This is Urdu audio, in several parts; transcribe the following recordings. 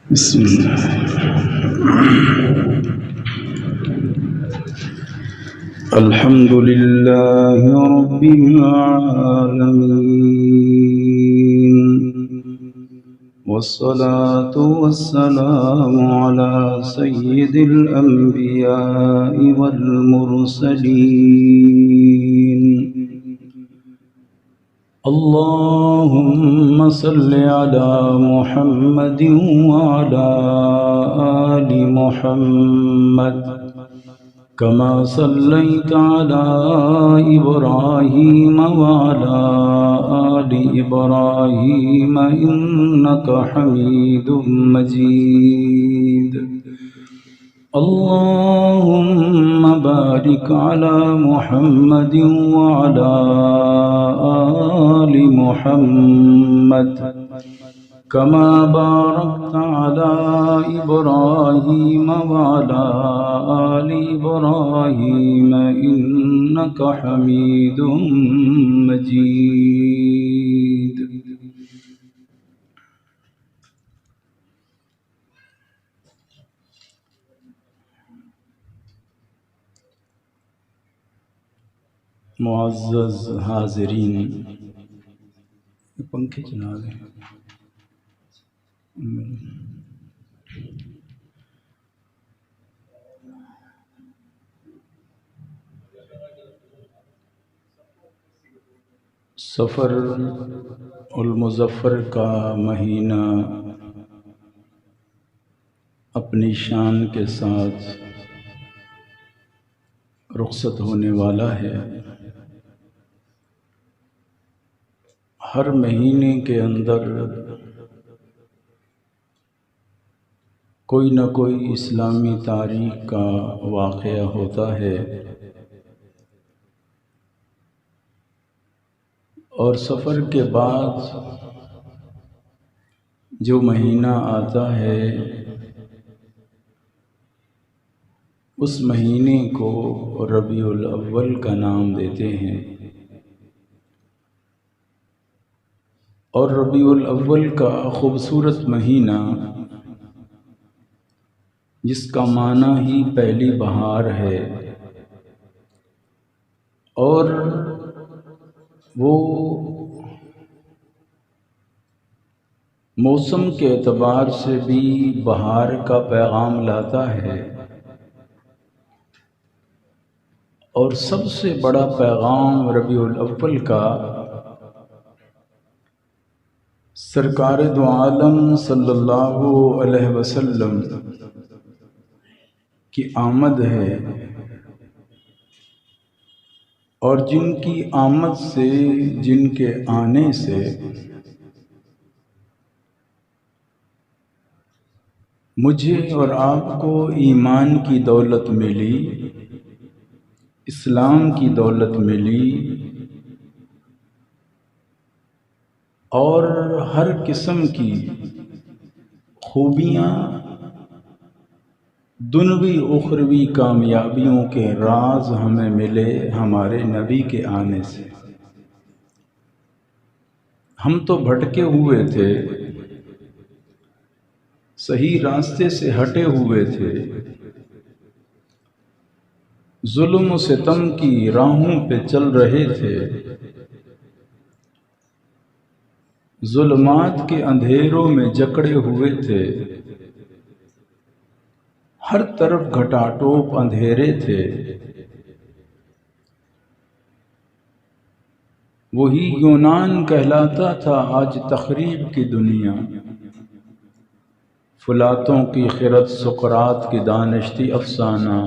بسم الله. الحمد لله رب العالمين، والصلاة والسلام على سيد الأنبياء والمرسلين. اللهم صل على محمد وعلى آل محمد كما صليت على إبراهيم وعلى آل إبراهيم إنك حميد مجيد. اللهم بارك على محمد وعلى آل محمد كما باركت على إبراهيم وعلى آل إبراهيم إنك حميد مجيد. معزز حاضرین، پنکھے چلا دیں. سفر المظفر کا مہینہ اپنی شان کے ساتھ رخصت ہونے والا ہے. ہر مہینے کے اندر کوئی نہ کوئی اسلامی تاریخ کا واقعہ ہوتا ہے، اور سفر کے بعد جو مہینہ آتا ہے اس مہینے کو ربیع الاول کا نام دیتے ہیں. اور ربیع الاول کا خوبصورت مہینہ، جس کا معنی ہی پہلی بہار ہے، اور وہ موسم کے اعتبار سے بھی بہار کا پیغام لاتا ہے، اور سب سے بڑا پیغام ربیع الاول کا سرکار دو عالم صلی اللہ علیہ وسلم کی آمد ہے. اور جن کی آمد سے، جن کے آنے سے مجھے اور آپ کو ایمان کی دولت ملی، اسلام کی دولت ملی، اور ہر قسم کی خوبیاں، دنوی اخروی کامیابیوں کے راز ہمیں ملے ہمارے نبی کے آنے سے. ہم تو بھٹکے ہوئے تھے، صحیح راستے سے ہٹے ہوئے تھے، ظلم و ستم کی راہوں پہ چل رہے تھے، ظلمات کے اندھیروں میں جکڑے ہوئے تھے، ہر طرف گھٹاٹوپ اندھیرے تھے. وہی یونان کہلاتا تھا آج تخریب کی دنیا، فلاتوں کی خرد سقراط کی دانشتی افسانہ.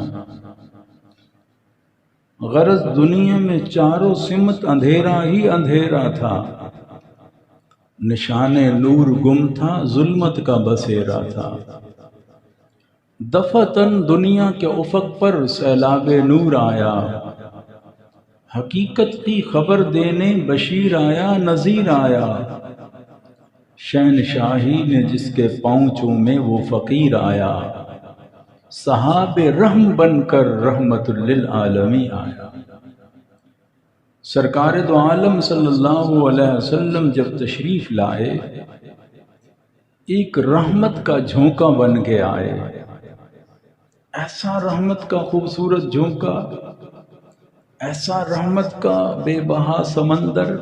غرض دنیا میں چاروں سمت اندھیرا ہی اندھیرا تھا، نشان نور گم تھا، ظلمت کا بسیرا تھا. دفعتاً دنیا کے افق پر سیلاب نور آیا، حقیقت کی خبر دینے بشیر آیا، نذیر آیا. شہنشاہی نے جس کے پاؤں چومے وہ فقیر آیا، صحاب رحم بن کر رحمت للعالمین آیا. سرکار دو عالم صلی اللہ علیہ وسلم جب تشریف لائے، ایک رحمت کا جھونکا بن کے آئے، ایسا رحمت کا خوبصورت جھونکا، ایسا رحمت کا بے بہا سمندر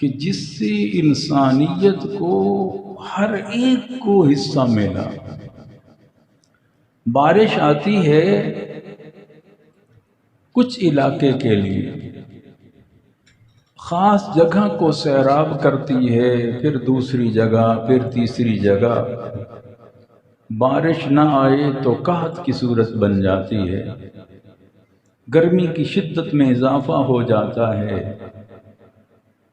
کہ جس سے انسانیت کو ہر ایک کو حصہ ملا۔ بارش آتی ہے کچھ علاقے کے لیے، خاص جگہ کو سیراب کرتی ہے، پھر دوسری جگہ، پھر تیسری جگہ۔ بارش نہ آئے تو قحط کی صورت بن جاتی ہے، گرمی کی شدت میں اضافہ ہو جاتا ہے،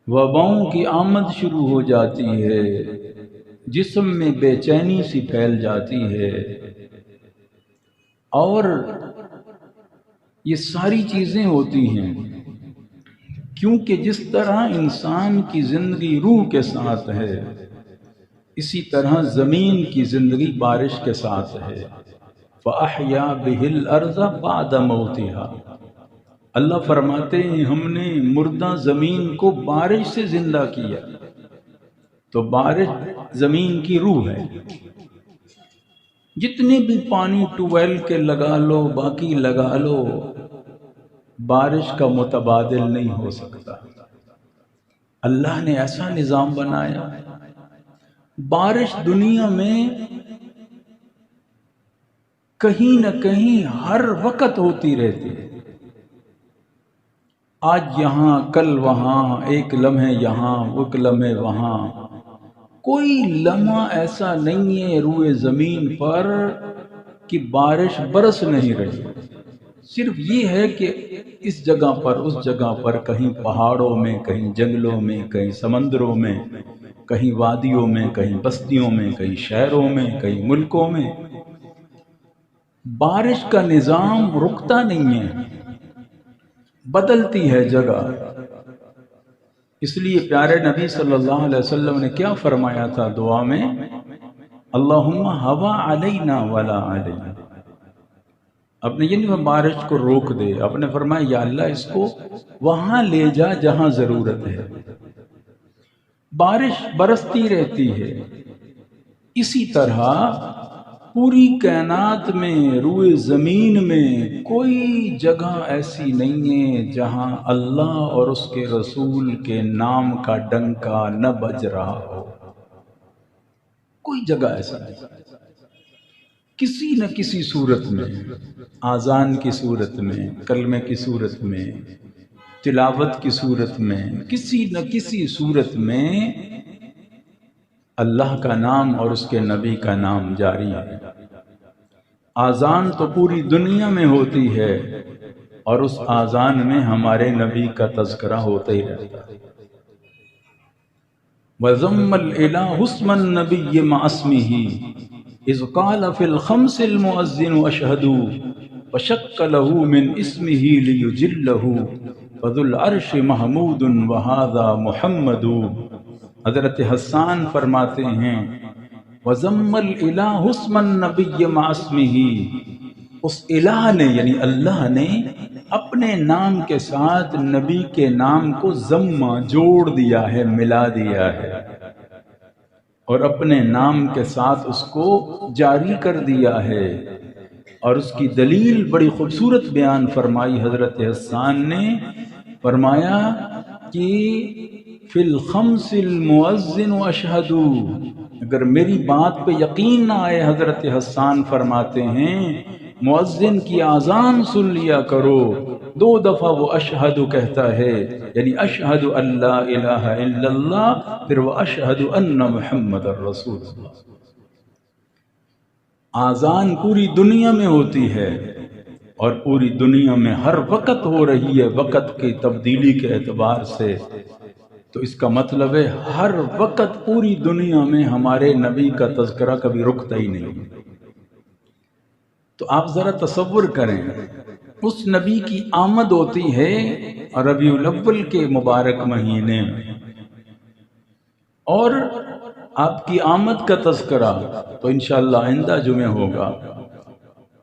وباؤں کی آمد شروع ہو جاتی ہے، جسم میں بے چینی سی پھیل جاتی ہے، اور یہ ساری چیزیں ہوتی ہیں کیونکہ جس طرح انسان کی زندگی روح کے ساتھ ہے، اسی طرح زمین کی زندگی بارش کے ساتھ ہے۔ فَأَحْيَا بِهِ الْأَرْضَ بَعْدَ مَوْتِهَا، اللہ فرماتے ہیں ہم نے مردہ زمین کو بارش سے زندہ کیا۔ تو بارش زمین کی روح ہے، جتنے بھی پانی ٹویل کے لگا لو، باقی لگا لو، بارش کا متبادل نہیں ہو سکتا۔ اللہ نے ایسا نظام بنایا، بارش دنیا میں کہیں نہ کہیں ہر وقت ہوتی رہتی ہے، آج یہاں کل وہاں، ایک لمحے یہاں ایک لمحے وہاں، کوئی لمحہ ایسا نہیں ہے روئے زمین پر کہ بارش برس نہیں رہی۔ صرف یہ ہے کہ اس جگہ پر اس جگہ پر، کہیں پہاڑوں میں، کہیں جنگلوں میں، کہیں سمندروں میں، کہیں وادیوں میں، کہیں بستیوں میں، کہیں شہروں میں، کہیں ملکوں میں، بارش کا نظام رکتا نہیں ہے، بدلتی ہے جگہ۔ اس لیے پیارے نبی صلی اللہ علیہ وسلم نے کیا فرمایا تھا دعا میں؟ اللہم ہوا علینا ولا علینا۔ اب نے یہ نہیں بارش کو روک دے، آپ نے فرمایا یا اللہ اس کو وہاں لے جا جہاں ضرورت ہے۔ بارش برستی رہتی ہے، اسی طرح پوری کائنات میں، روئے زمین میں کوئی جگہ ایسی نہیں ہے جہاں اللہ اور اس کے رسول کے نام کا ڈنکا نہ بج رہا ہو۔ کوئی جگہ ایسا نہیں، کسی نہ کسی صورت میں، آذان کی صورت میں، کلمے کی صورت میں، تلاوت کی صورت میں، کسی نہ کسی صورت میں اللہ کا نام اور اس کے نبی کا نام جاری ہے۔ آذان تو پوری دنیا میں ہوتی ہے، اور اس آذان میں ہمارے نبی کا تذکرہ ہوتا ہی رہتا ہے۔ وَذَمَّ الْإِلَٰهُ اسْمَ النَّبِيِّ مَعَ اسْمِهِ إِذْ قَالَ فِي الْخَمْسِ الْمُؤَذِّنُ أَشْهَدُ وَشَقَّ لَهُ مِنْ اسْمِهِ لِيُجِلَّهُ فَذُو الْعَرْشِ مَحْمُودٌ وَهَذَا مُحَمَّدٌ۔ حضرت حسان فرماتے ہیں وَذَمَّ الْإِلَٰهُ اسْمَ النَّبِيِّ مَعَ اسْمِهِ، اس الہ نے یعنی اللہ نے اپنے نام کے ساتھ نبی کے نام کو ضمہ جوڑ دیا ہے، ملا دیا ہے، اور اپنے نام کے ساتھ اس کو جاری کر دیا ہے۔ اور اس کی دلیل بڑی خوبصورت بیان فرمائی حضرت حسان نے، فرمایا کہ فی الخمس المؤذن اشہد، اگر میری بات پہ یقین نہ آئے، حضرت حسان فرماتے ہیں مؤذن کی اذان سن لیا کرو، 2 دفعہ وہ اشہد کہتا ہے، یعنی اشہد ان لا الہ الا اللہ، پھر وہ اشہد ان محمد الرسول اللہ۔ اذان پوری دنیا میں ہوتی ہے، اور پوری دنیا میں ہر وقت ہو رہی ہے وقت کی تبدیلی کے اعتبار سے، تو اس کا مطلب ہے ہر وقت پوری دنیا میں ہمارے نبی کا تذکرہ کبھی رکتا ہی نہیں۔ تو آپ ذرا تصور کریں، اس نبی کی آمد ہوتی ہے ربیع الاول کے مبارک مہینے میں، اور آپ کی آمد کا تذکرہ تو انشاءاللہ آئندہ جمعہ ہوگا،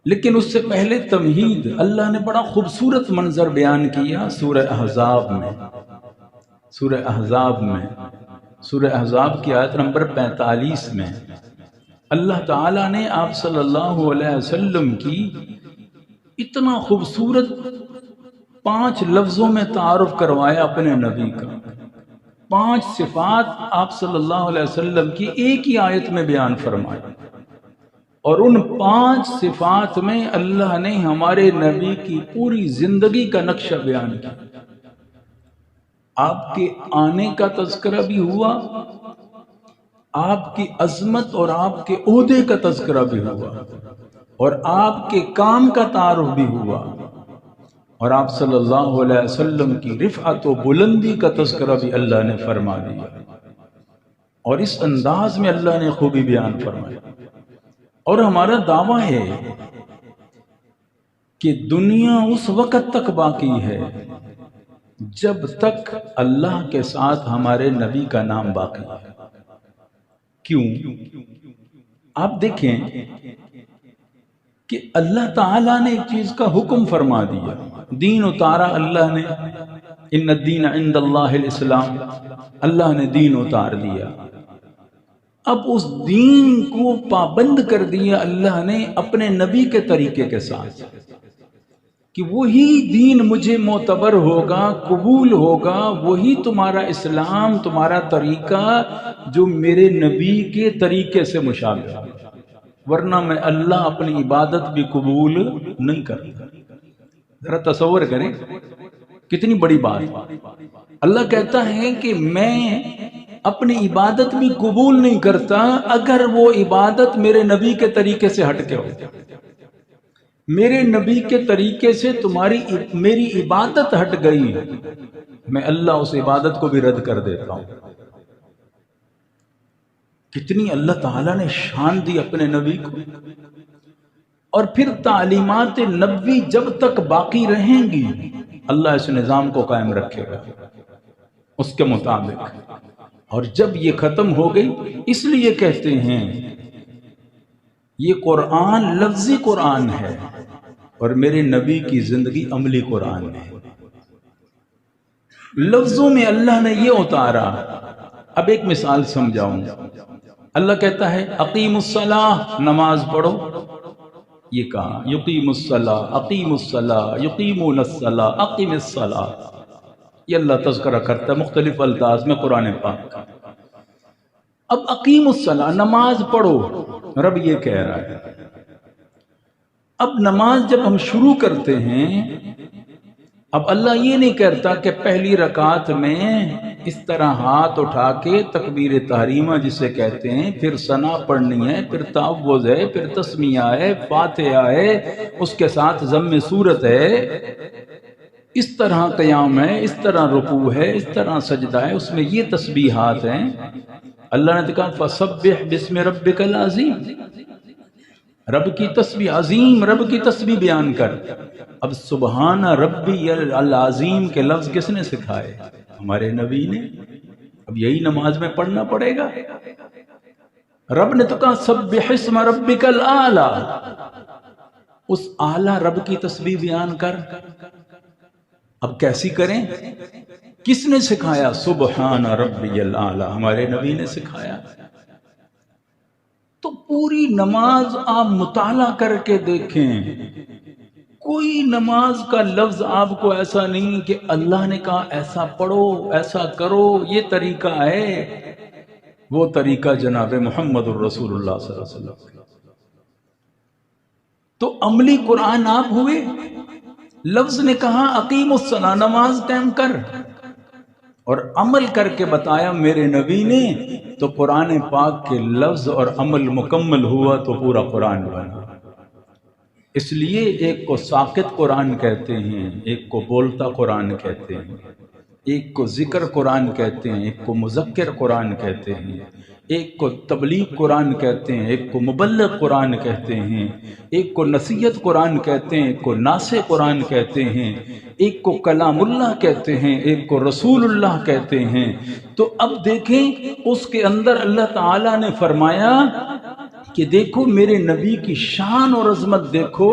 لیکن اس سے پہلے تمہید اللہ نے بڑا خوبصورت منظر بیان کیا سورہ احزاب میں۔ سورہ احزاب میں سورہ احزاب کی آیت نمبر 45 میں اللہ تعالیٰ نے آپ صلی اللہ علیہ وسلم کی اتنا خوبصورت 5 لفظوں میں تعارف کروایا اپنے نبی کا. 5 صفات آپ صلی اللہ علیہ وسلم کی ایک ہی آیت میں بیان فرمائی، اور ان 5 صفات میں اللہ نے ہمارے نبی کی پوری زندگی کا نقشہ بیان کیا. آپ کے آنے کا تذکرہ بھی ہوا، آپ کی عظمت اور آپ کے عہدے کا تذکرہ بھی ہوا، اور آپ کے کام کا تعارف بھی ہوا، اور آپ صلی اللہ علیہ وسلم کی رفعت و بلندی کا تذکرہ بھی اللہ نے فرما دیا. اور اس انداز میں اللہ نے خوبی بیان فرمائی. اور ہمارا دعویٰ ہے کہ دنیا اس وقت تک باقی ہے جب تک اللہ کے ساتھ ہمارے نبی کا نام باقی ہے. کیوں؟ آپ دیکھیں کہ اللہ تعالیٰ نے ایک چیز کا حکم فرما دیا، دین اتارا اللہ نے، ان الدین عند اللہ الاسلام، اللہ نے دین اتار دیا. اب اس دین کو پابند کر دیا اللہ نے اپنے نبی کے طریقے کے ساتھ کہ وہی دین مجھے معتبر ہوگا، قبول ہوگا، وہی تمہارا اسلام، تمہارا طریقہ جو میرے نبی کے طریقے سے مشابہ ہے، ورنہ میں اللہ اپنی عبادت بھی قبول نہیں کرتا. ذرا تصور کریں کتنی بڑی بات. اللہ کہتا ہے کہ میں اپنی عبادت بھی قبول نہیں کرتا اگر وہ عبادت میرے نبی کے طریقے سے ہٹ کے ہو. میرے نبی کے طریقے سے میری عبادت ہٹ گئی، میں اللہ اس عبادت کو بھی رد کر دیتا ہوں. کتنی اللہ تعالیٰ نے شان دی اپنے نبی کو. اور پھر تعلیمات نبوی جب تک باقی رہیں گی اللہ اس نظام کو قائم رکھے گا اس کے مطابق. اور جب یہ ختم ہو گئی، اس لیے کہتے ہیں یہ قرآن لفظی قرآن ہے اور میرے نبی کی زندگی عملی قرآن ہے. لفظوں میں اللہ نے یہ اتارا. اب ایک مثال سمجھاؤں. اللہ کہتا ہے اقیم الصلاۃ، نماز پڑھو. یہ کہا یقیم الصلاۃ، اقیم الصلاۃ، یقیمون الصلاۃ، اقیم الصلاۃ. یہ اللہ تذکرہ کرتا ہے مختلف الفاظ میں قرآن پاک کا. اب اقیم الصلاۃ، نماز پڑھو، رب یہ کہہ رہا ہے. اب نماز جب ہم شروع کرتے ہیں، اب اللہ یہ نہیں کہتا کہ پہلی رکعت میں اس طرح ہاتھ اٹھا کے تکبیر تحریمہ جسے کہتے ہیں، پھر ثنا پڑھنی ہے، پھر تعوذ ہے، پھر تسمیہ ہے، فاتحہ ہے، اس کے ساتھ ضم صورت ہے، اس طرح قیام ہے، اس طرح رکوع ہے، اس طرح سجدہ ہے، اس میں یہ تسبیحات ہیں. اللہ نے کہا فسبح بسم ربک العظیم، رب کی تسبیح عظیم، رب کی تسبیح بیان کر. اب سبحان ربی العظیم کے لفظ کس نے سکھائے؟ ہمارے نبی نے. اب یہی نماز میں پڑھنا پڑے گا. رب نے تو کہا سبح اسم ربک الاعلی، اس اعلیٰ رب کی تسبیح بیان کر. اب کیسی کریں؟ کس نے سکھایا؟ سبحان ربی الاعلی، ہمارے نبی نے سکھایا. تو پوری نماز آپ مطالعہ کر کے دیکھیں، کوئی نماز کا لفظ آپ کو ایسا نہیں کہ اللہ نے کہا ایسا پڑھو، ایسا کرو، یہ طریقہ ہے. وہ طریقہ جناب محمد الرسول اللہ صلی اللہ علیہ وسلم. تو عملی قرآن آپ ہوئے. لفظ نے کہا اقیم الصلاۃ، نماز قائم کر، اور عمل کر کے بتایا میرے نبی نے، تو قرآن پاک کے لفظ اور عمل مکمل ہوا تو پورا قرآن بنا. اس لیے ایک کو ساقط قرآن کہتے ہیں، ایک کو بولتا قرآن کہتے ہیں، ایک کو ذکر قرآن کہتے ہیں، ایک کو مذکر قرآن کہتے ہیں، ایک کو تبلیغ قرآن کہتے ہیں، ایک کو مبلغ قرآن کہتے ہیں، ایک کو نصیحت قرآن کہتے ہیں، ایک کو ناصح قرآن کہتے ہیں، ایک کو کلام اللہ کہتے ہیں، ایک کو رسول اللہ کہتے ہیں. تو اب دیکھیں اس کے اندر اللہ تعالیٰ نے فرمایا کہ دیکھو میرے نبی کی شان اور عظمت دیکھو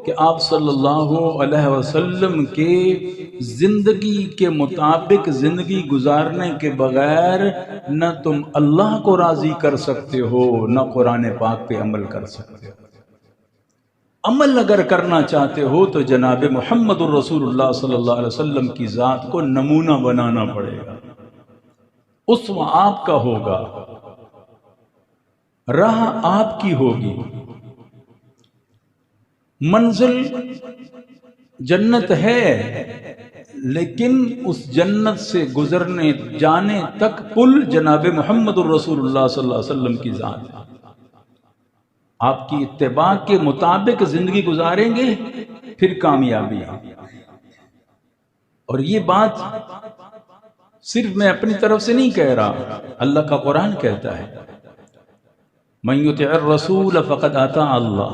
کہ آپ صلی اللہ علیہ وسلم کے زندگی کے مطابق زندگی گزارنے کے بغیر نہ تم اللہ کو راضی کر سکتے ہو نہ قرآن پاک پہ عمل کر سکتے ہو۔ عمل اگر کرنا چاہتے ہو تو جناب محمد الرسول اللہ صلی اللہ علیہ وسلم کی ذات کو نمونہ بنانا پڑے گا، اسوہ آپ کا ہوگا، راہ آپ کی ہوگی، منزل جنت ہے لیکن اس جنت سے گزرنے جانے تک پل جناب محمد الرسول اللہ صلی اللہ علیہ وسلم کی ذات ہے۔ آپ کی اتباع کے مطابق زندگی گزاریں گے پھر کامیابی ہے۔ اور یہ بات صرف میں اپنی طرف سے نہیں کہہ رہا، اللہ کا قرآن کہتا ہے من یطع الرسول فقد اطاع اللہ،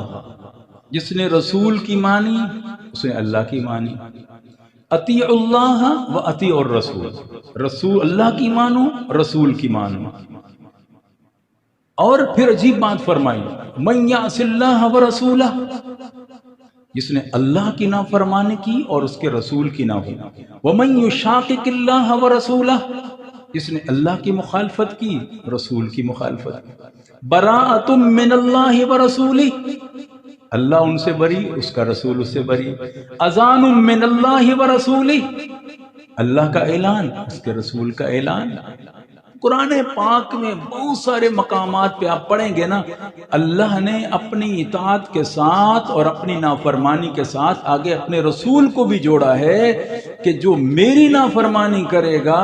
جس نے رسول کی مانی اس نے اللہ کی مانی۔ اطیع اللہ و اطیع الرسول، رسول اللہ کی مانو رسول کی مانو۔ اور پھر عجیب بات فرمائی من یعص اللہ ورسولہ، جس نے اللہ کی نافرمانی کی اور اس کے رسول کی نافرمانی۔ ومن یشاقق اللہ ورسولہ، جس نے اللہ کی مخالفت کی رسول کی مخالفت کی۔ براءۃ من اللہ ورسولہ، اللہ ان سے بری اس کا رسول اس سے بری۔ اذان من اللہ ورسولہ، اللہ کا اعلان اس کے رسول کا اعلان۔ قرآن پاک میں بہت سارے مقامات پہ آپ پڑھیں گے نا، اللہ نے اپنی اطاعت کے ساتھ اور اپنی نافرمانی کے ساتھ آگے اپنے رسول کو بھی جوڑا ہے کہ جو میری نافرمانی کرے گا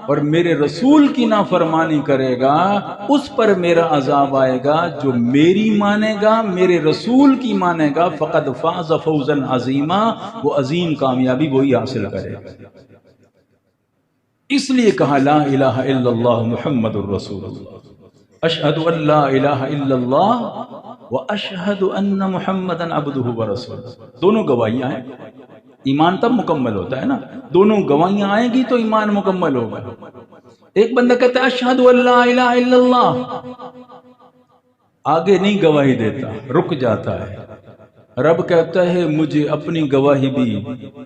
اور میرے رسول کی نافرمانی کرے گا اس پر میرا عذاب آئے گا، جو میری مانے گا میرے رسول کی مانے گا فقد فاز فوزا عظیما، وہ عظیم کامیابی وہی حاصل کرے گا۔ اس لیے کہا لا الہ الا اللہ محمد الرسول اللہ، اشہد ان لا الہ الا اللہ و اشہد ان محمدا عبدہ ورسولہ۔ دونوں گواہیاں ہیں، ایمان تب مکمل ہوتا ہے نا، دونوں گواہیاں آئیں گی تو ایمان مکمل ہوگا۔ ایک بندہ کہتا ہے اشہد ان لا الہ الا اللہ، آگے نہیں گواہی دیتا، رک جاتا ہے۔ رب کہتا ہے مجھے اپنی گواہی بھی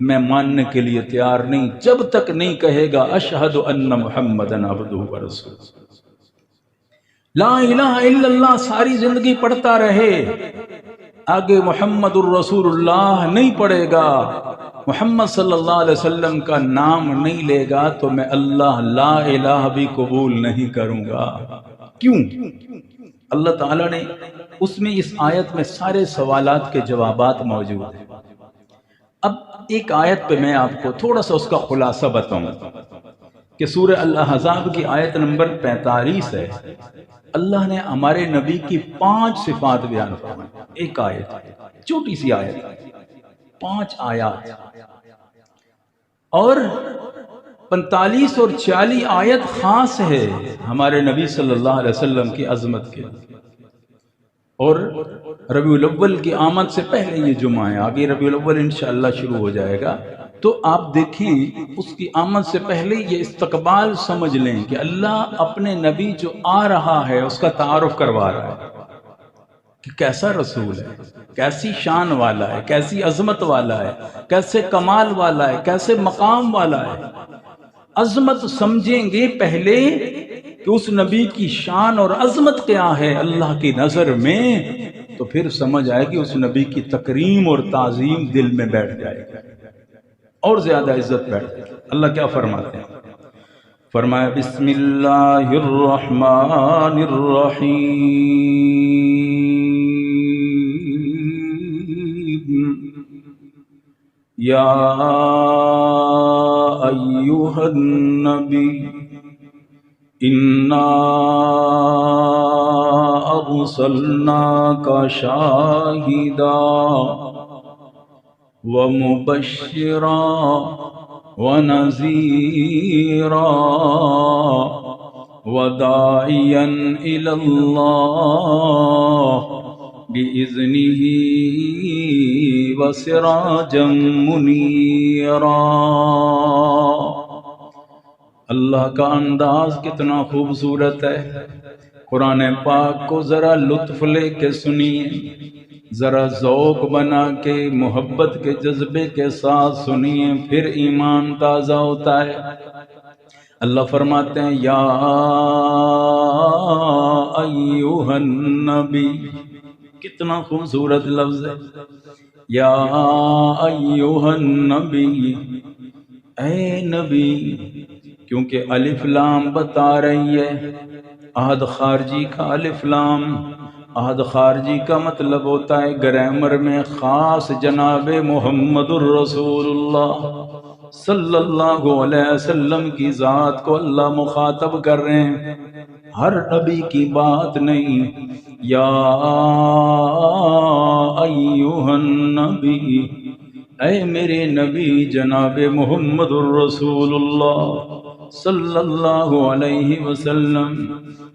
میں ماننے کے لیے تیار نہیں جب تک نہیں کہے گا اشہد ان محمدا عبدہ ورسولہ۔ لا الہ الا اللہ ساری زندگی پڑھتا رہے، آگے محمد الرسول اللہ نہیں پڑھے گا، محمد صلی اللہ علیہ وسلم کا نام نہیں لے گا تو میں اللہ لا الہ بھی قبول نہیں کروں گا۔ کیوں؟ اللہ تعالیٰ نے اس میں اس آیت میں سارے سوالات کے جوابات موجود ہیں۔ اب ایک آیت پہ میں آپ کو تھوڑا سا اس کا خلاصہ بتاؤں کہ سورہ الاحزاب کی آیت نمبر 45 ہے، اللہ نے ہمارے نبی کی 5 صفات بیان فرمائی۔ ایک آیت چھوٹی سی آیت، 5 آیات، اور 45 اور 46 آیت خاص ہے ہمارے نبی صلی اللہ علیہ وسلم کی عظمت کے لیے۔ اور ربیع الاول کی آمد سے پہلے یہ جمعہ ہے، آگے ربیع الاول انشاءاللہ شروع ہو جائے گا، تو آپ دیکھیں اس کی آمد سے پہلے یہ استقبال سمجھ لیں کہ اللہ اپنے نبی جو آ رہا ہے اس کا تعارف کروا رہا ہے کہ کیسا رسول ہے، کیسی شان والا ہے، کیسی عظمت والا ہے، کیسے کمال والا ہے، کیسے مقام والا ہے۔ عظمت سمجھیں گے پہلے کہ اس نبی کی شان اور عظمت کیا ہے اللہ کی نظر میں، تو پھر سمجھ آئے گی اس نبی کی تکریم اور تعظیم دل میں بیٹھ جائے گی اور زیادہ عزت بیٹھ جائے گی۔ اللہ کیا فرماتے ہیں؟ فرمایا بسم اللہ الرحمن الرحیم، یا ایھا النبی انا ارسلناک شاہدا ومبشرا ونذیرا وداعیا الی اللہ بإذنہ وسراجا منیرا۔ اللہ کا انداز کتنا خوبصورت ہے، قرآن پاک کو ذرا لطف لے کے سنیے۔ ذرا ذوق بنا کے محبت کے جذبے کے ساتھ سنیے، پھر ایمان تازہ ہوتا ہے۔ اللہ فرماتے ہیں یا ایھا النبی، کتنا خوبصورت لفظ ہے، یا ایھا النبی، اے نبی، کیونکہ الف لام بتا رہی ہے عہد خارجی کا الف لام۔ عہد خارجی کا مطلب ہوتا ہے گرامر میں خاص جناب محمد الرسول اللہ صلی اللہ علیہ وسلم کی ذات کو اللہ مخاطب کر رہے ہیں، ہر نبی کی بات نہیں۔ یا ایھا النبی، اے میرے نبی جناب محمد الرسول اللہ صلی اللہ علیہ وسلم۔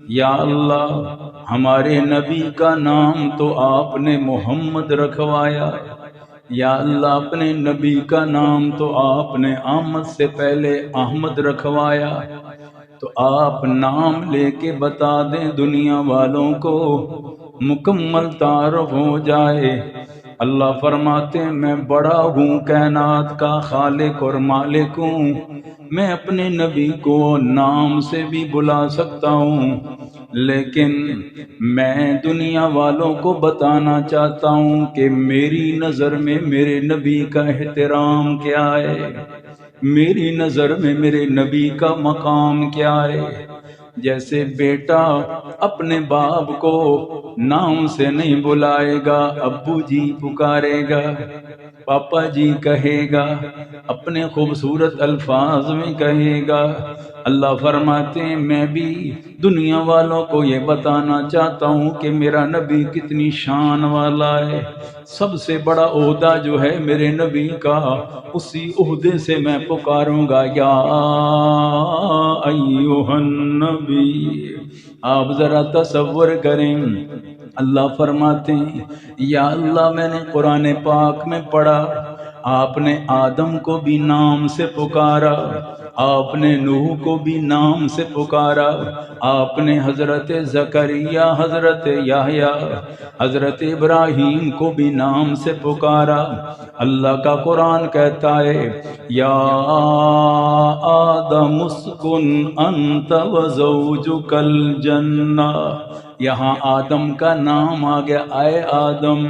یا اللہ، ہمارے نبی کا نام تو آپ نے محمد رکھوایا، یا اللہ اپنے نبی کا نام تو آپ نے آمد سے پہلے احمد رکھوایا، تو آپ نام لے کے بتا دیں دنیا والوں کو، مکمل تعارف ہو جائے۔ اللہ فرماتے ہیں میں بڑا ہوں، کائنات کا خالق اور مالک ہوں، میں اپنے نبی کو نام سے بھی بلا سکتا ہوں، لیکن میں دنیا والوں کو بتانا چاہتا ہوں کہ میری نظر میں میرے نبی کا احترام کیا ہے، میری نظر میں میرے نبی کا مقام کیا ہے۔ جیسے بیٹا اپنے باپ کو نام سے نہیں بلائے گا، ابو جی پکارے گا، پاپا جی کہے گا، اپنے خوبصورت الفاظ میں کہے گا۔ اللہ فرماتے ہیں میں بھی دنیا والوں کو یہ بتانا چاہتا ہوں کہ میرا نبی کتنی شان والا ہے، سب سے بڑا عہدہ جو ہے میرے نبی کا، اسی عہدے سے میں پکاروں گا یا ایھا النبی۔ آپ ذرا تصور کریں، اللہ فرماتے ہیں یا اللہ میں نے قرآن پاک میں پڑھا آپ نے آدم کو بھی نام سے پکارا، آپ نے نوح کو بھی نام سے پکارا، آپ نے حضرت زکریا، حضرت یحییٰ، حضرت ابراہیم کو بھی نام سے پکارا۔ اللہ کا قرآن کہتا ہے یا آدم اسکن انت وزوجک الجنہ، یہاں آدم کا نام آ گیا، اے آدم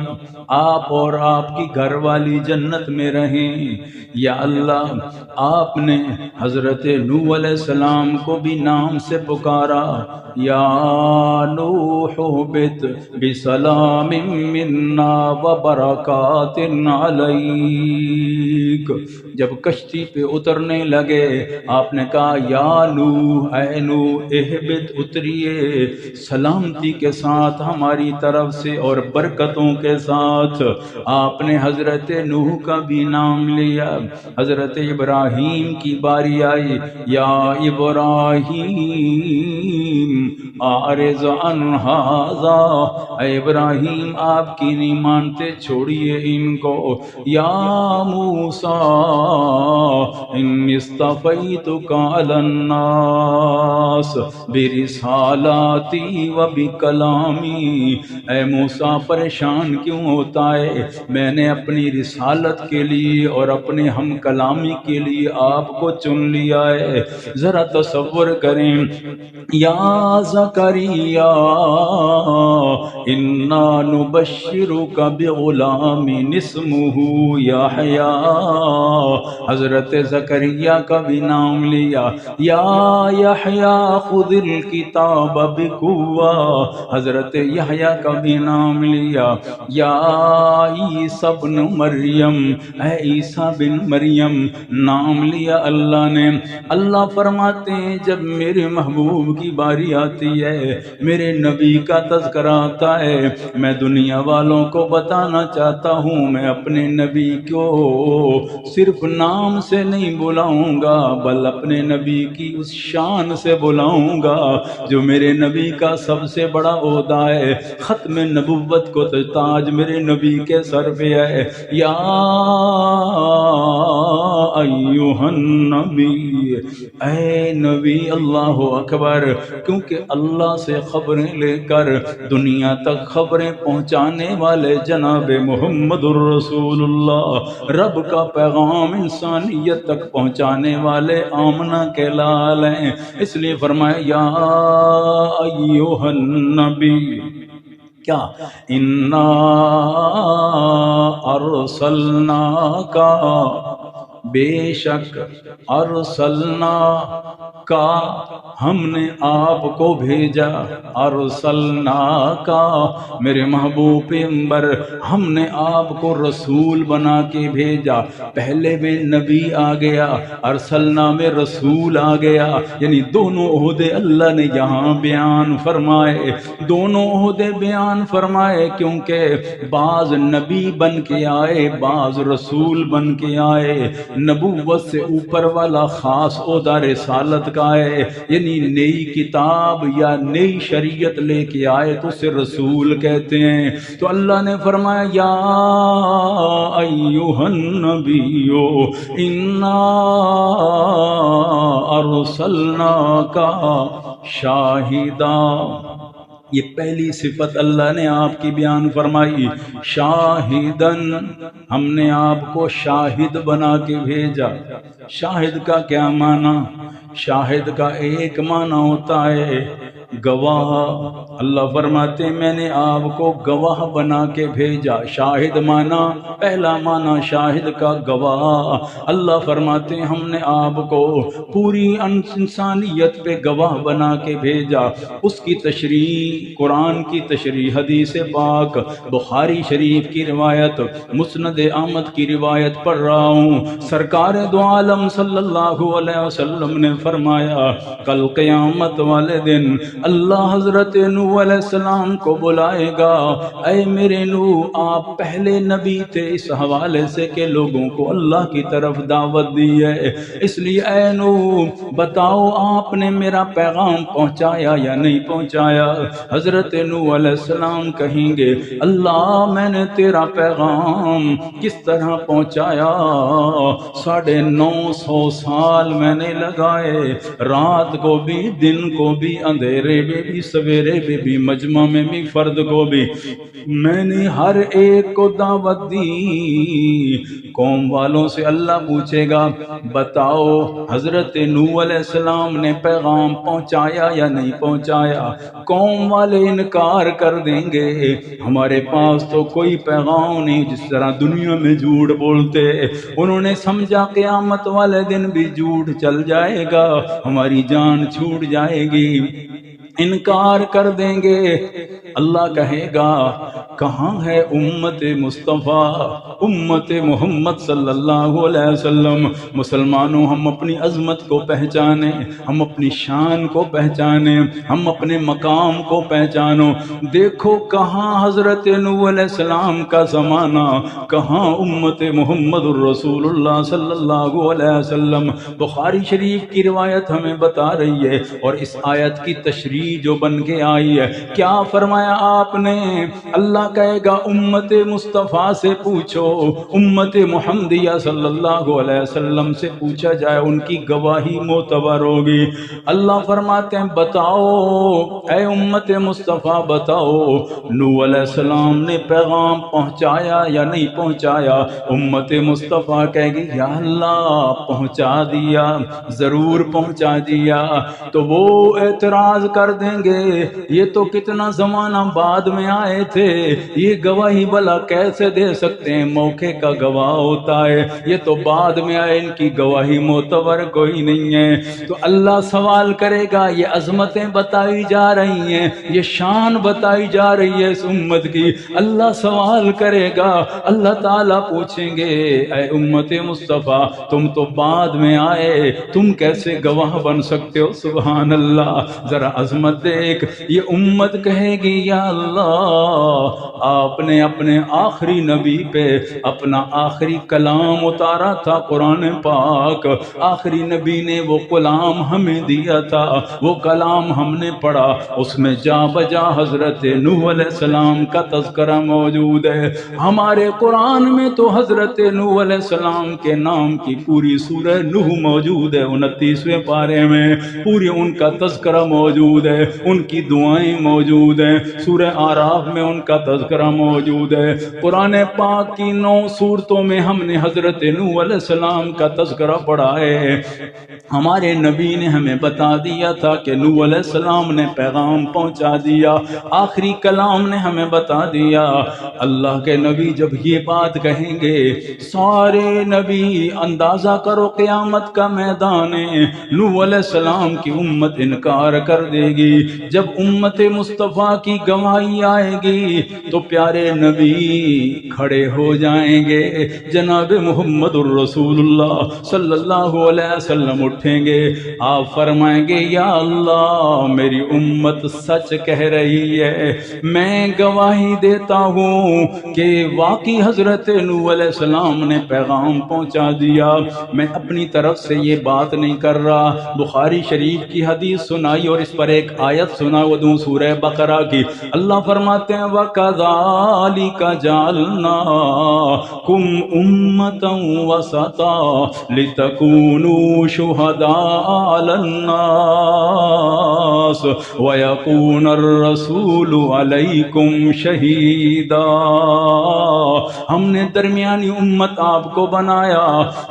آپ اور آپ کی گھر والی جنت میں رہیں۔ یا اللہ آپ نے حضرت نوح علیہ السلام کو بھی نام سے پکارا، یا نوح اہبط بسلام منا وبرکات علیک، جب کشتی پہ اترنے لگے آپ نے کہا یا نوح، اے نوح اہبط اتریے سلامتی کے ساتھ ہماری طرف سے اور برکتوں کے ساتھ۔ آپ نے حضرت نوح کا بھی نام لیا۔ حضرت ابراہیم کی باری آئی، یا ابراہیم اعرض عن ھذا، اے ابراہیم آپ کی نہیں مانتے چھوڑیے ان کو۔ یا موسیٰ انی اصطفیتک علی الناس برسالاتی و بکلامی، اے موسیٰ پریشان کیوں ہوتا ہے، میں نے اپنی رسالت کے لیے اور اپنے ہم کلامی کے لیے آپ کو چن لیا ہے۔ ذرا تصور کریں، یا زکریا انا نبشرک بغلام اسمہ یحییٰ، حضرت زکریا کا بھی نام لیا۔ یا یحییٰ خذ الکتاب بقوہ، حضرت یحییٰ کا بھی نام لیا۔ یا عیسیٰ ابن مریم، اے عیسیٰ بن مریم نام لیا اللہ نے۔ اللہ فرماتے ہیں جب میرے محبوب کی باری آتی ہے، میرے نبی کا تذکرہ آتا ہے، میں دنیا والوں کو بتانا چاہتا ہوں میں اپنے نبی کو صرف نام سے نہیں بلاؤں گا، بل اپنے نبی کی اس شان سے بلاؤں گا جو میرے نبی کا سب سے بڑا عہدہ ہے۔ ختم نبوت کو تو تاج میرے نبی کے سر پہ ہے۔ یا ایھا النبی، اے نبی، اللہ اکبر، کیونکہ اللہ اللہ سے خبریں لے کر دنیا تک خبریں پہنچانے والے جناب محمد الرسول اللہ، رب کا پیغام انسانیت تک پہنچانے والے آمنہ کے لال ہیں۔ اس لیے فرمایا یا ایھا النبی، کیا انا ارسلناک، بے شک ارسلنا کا ہم نے آپ کو بھیجا، ارسلنا کا میرے محبوب پیغمبر ہم نے آپ کو رسول بنا کے بھیجا۔ پہلے میں نبی آ گیا، ارسلنا میں رسول آ گیا، یعنی دونوں عہدے اللہ نے یہاں بیان فرمائے، دونوں عہدے بیان فرمائے، کیونکہ بعض نبی بن کے آئے، بعض رسول بن کے آئے۔ نبوت سے اوپر والا خاص عہدہ رسالت کا ہے، یعنی نئی کتاب یا نئی شریعت لے کے آئے تو اسے رسول کہتے ہیں۔ تو اللہ نے فرمایا یا ایھا النبی انا ارسلناک شاہدا، یہ پہلی صفت اللہ نے آپ کی بیان فرمائی، شاہدن، ہم نے آپ کو شاہد بنا کے بھیجا۔ شاہد کا کیا معنی؟ شاہد کا ایک معنی ہوتا ہے گواہ۔ اللہ فرماتے ہیں میں نے آپ کو گواہ بنا کے بھیجا۔ شاہد معنی، پہلا معنی شاہد کا گواہ۔ اللہ فرماتے ہیں ہم نے آپ کو پوری انسانیت پہ گواہ بنا کے بھیجا۔ اس کی تشریح قرآن کی تشریح حدیث پاک بخاری شریف کی روایت، مسند احمد کی روایت پڑھ رہا ہوں۔ سرکار دو عالم صلی اللہ علیہ وسلم نے فرمایا کل قیامت والے دن اللہ حضرت نوح علیہ السلام کو بلائے گا، اے میرے نوح آپ پہلے نبی تھے، اس حوالے سے کہ لوگوں کو اللہ کی طرف دعوت دی ہے، اس لیے اے نوح بتاؤ آپ نے میرا پیغام پہنچایا یا نہیں پہنچایا؟ حضرت نوح علیہ السلام کہیں گے اللہ میں نے تیرا پیغام کس طرح پہنچایا، 950 سال میں نے لگائے، رات کو بھی دن کو بھی، اندھیرے میں بھی سویرے میں بھی، مجمع میں بھی فرد کو بھی، میں نے ہر ایک کو دعوت دی۔ قوم والوں سے اللہ پوچھے گا بتاؤ حضرت نوح علیہ السلام نے پیغام پہنچایا یا نہیں پہنچایا؟ قوم والے انکار کر دیں گے ہمارے پاس تو کوئی پیغام نہیں، جس طرح دنیا میں جھوٹ بولتے انہوں نے سمجھا قیامت والے دن بھی جھوٹ چل جائے گا، ہماری جان چھوٹ جائے گی، انکار کر دیں گے۔ اللہ کہے گا کہاں ہے امت مصطفیٰ، امت محمد صلی اللہ علیہ وسلم؟ مسلمانوں ہم اپنی عظمت کو پہچانیں، ہم اپنی شان کو پہچانیں، ہم اپنے مقام کو پہچانو۔ دیکھو کہاں حضرت نوح علیہ السلام کا زمانہ، کہاں امت محمد الرسول اللہ صلی اللہ علیہ وسلم۔ بخاری شریف کی روایت ہمیں بتا رہی ہے، اور اس آیت کی تشریح جو بن کے آئی ہے، کیا فرمایا آپ نے؟ اللہ کہے گا امت مصطفیٰ سے پوچھو، امت محمدیہ صلی اللہ علیہ وسلم سے پوچھا جائے، ان کی گواہی معتبر ہوگی۔ اللہ فرماتے ہیں بتاؤ اے امت مصطفیٰ بتاؤ نوح علیہ السلام نے پیغام پہنچایا یا نہیں پہنچایا؟ امت مصطفیٰ کہے گی یا اللہ پہنچا دیا، ضرور پہنچا دیا۔ تو وہ اعتراض کر دیں گے یہ تو کتنا زمانہ بعد میں آئے تھے، یہ گواہی بھلا کیسے دے سکتے ہیں؟ موقع کا گواہ ہوتا ہے، یہ تو بعد میں آئے، ان کی گواہی معتبر کوئی نہیں ہے۔ تو اللہ سوال کرے گا یہ عظمتیں بتائی جا رہی ہیں، یہ شان بتائی جا رہی ہے اس امت کی، اللہ سوال کرے گا، اللہ تعالیٰ پوچھیں گے اے امت مصطفیٰ تم تو بعد میں آئے، تم کیسے گواہ بن سکتے ہو؟ سبحان اللہ، ذرا عظمت دیکھ۔ یہ امت کہے گی یا اللہ آپ نے اپنے آخری نبی پہ اپنا آخری کلام اتارا تھا، قرآن پاک، آخری نبی نے وہ کلام ہمیں دیا تھا، وہ کلام ہم نے پڑھا، اس میں جا بجا حضرت نوح علیہ السلام کا تذکرہ موجود ہے۔ ہمارے قرآن میں تو حضرت نوح علیہ السلام کے نام کی پوری سورہ نوح موجود ہے، 29ویں پارے میں پوری ان کا تذکرہ موجود ہے۔ ہے، ان کی دعائیں موجود ہیں، سورہ آراف میں ان کا تذکرہ موجود ہے۔ قرآن پاک کی 9 سورتوں میں ہم نے حضرت نوح علیہ السلام کا تذکرہ پڑھا ہے۔ ہمارے نبی نے ہمیں بتا دیا تھا کہ نوح علیہ السلام نے پیغام پہنچا دیا، آخری کلام نے ہمیں بتا دیا۔ اللہ کے نبی جب یہ بات کہیں گے، سارے نبی اندازہ کرو قیامت کا میدان ہے، نوح علیہ السلام کی امت انکار کر دے گی۔ جب امت مصطفیٰ کی گواہی آئے گی تو پیارے نبی کھڑے ہو جائیں گے، جناب محمد الرسول اللہ صلی اللہ علیہ وسلم اٹھیں گے، آپ فرمائیں گے یا اللہ میری امت سچ کہہ رہی ہے، میں گواہی دیتا ہوں کہ واقعی حضرت نوح علیہ السلام نے پیغام پہنچا دیا، میں اپنی طرف سے یہ بات نہیں کر رہا۔ بخاری شریف کی حدیث سنائی اور اس پر ایک آیت سنا وہ دوں سورہ بقرہ کی۔ اللہ فرماتے ہیں وَكَذَلِكَ جَعَلْنَاكُمْ أُمَّةً وَسَطًا لِتَكُونُوا شُهَدَاءَ عَلَى النَّاسِ وَيَكُونَ الرَّسُولُ عَلَيْكُمْ شَهِيدًا۔ ہم نے درمیانی امت آپ کو بنایا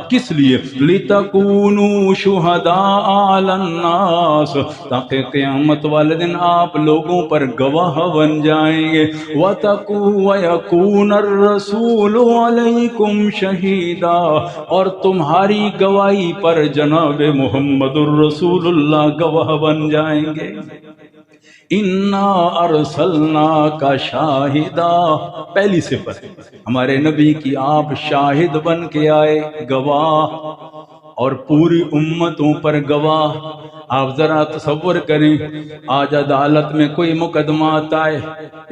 کس لیے؟ لِتَكُونُوا شُهَدَاءَ عَلَى النَّاسِ، تاکہ قیامت والے دن آپ لوگوں پر گواہ بن جائیں گے۔ وَيَكُونَ الرَّسُولُ عَلَيْكُمْ شَهِيدًا، اور تمہاری گواہی پر جناب محمد الرسول اللہ گواہ بن جائیں گے۔ اِنَّا أَرْسَلْنَاكَ شَاهِدًا، پہلی صفت ہمارے نبی کی، آپ شاہد بن کے آئے، گواہ، اور پوری امتوں پر گواہ۔ آپ ذرا تصور کریں، آج عدالت میں کوئی مقدمہ آتا ہے،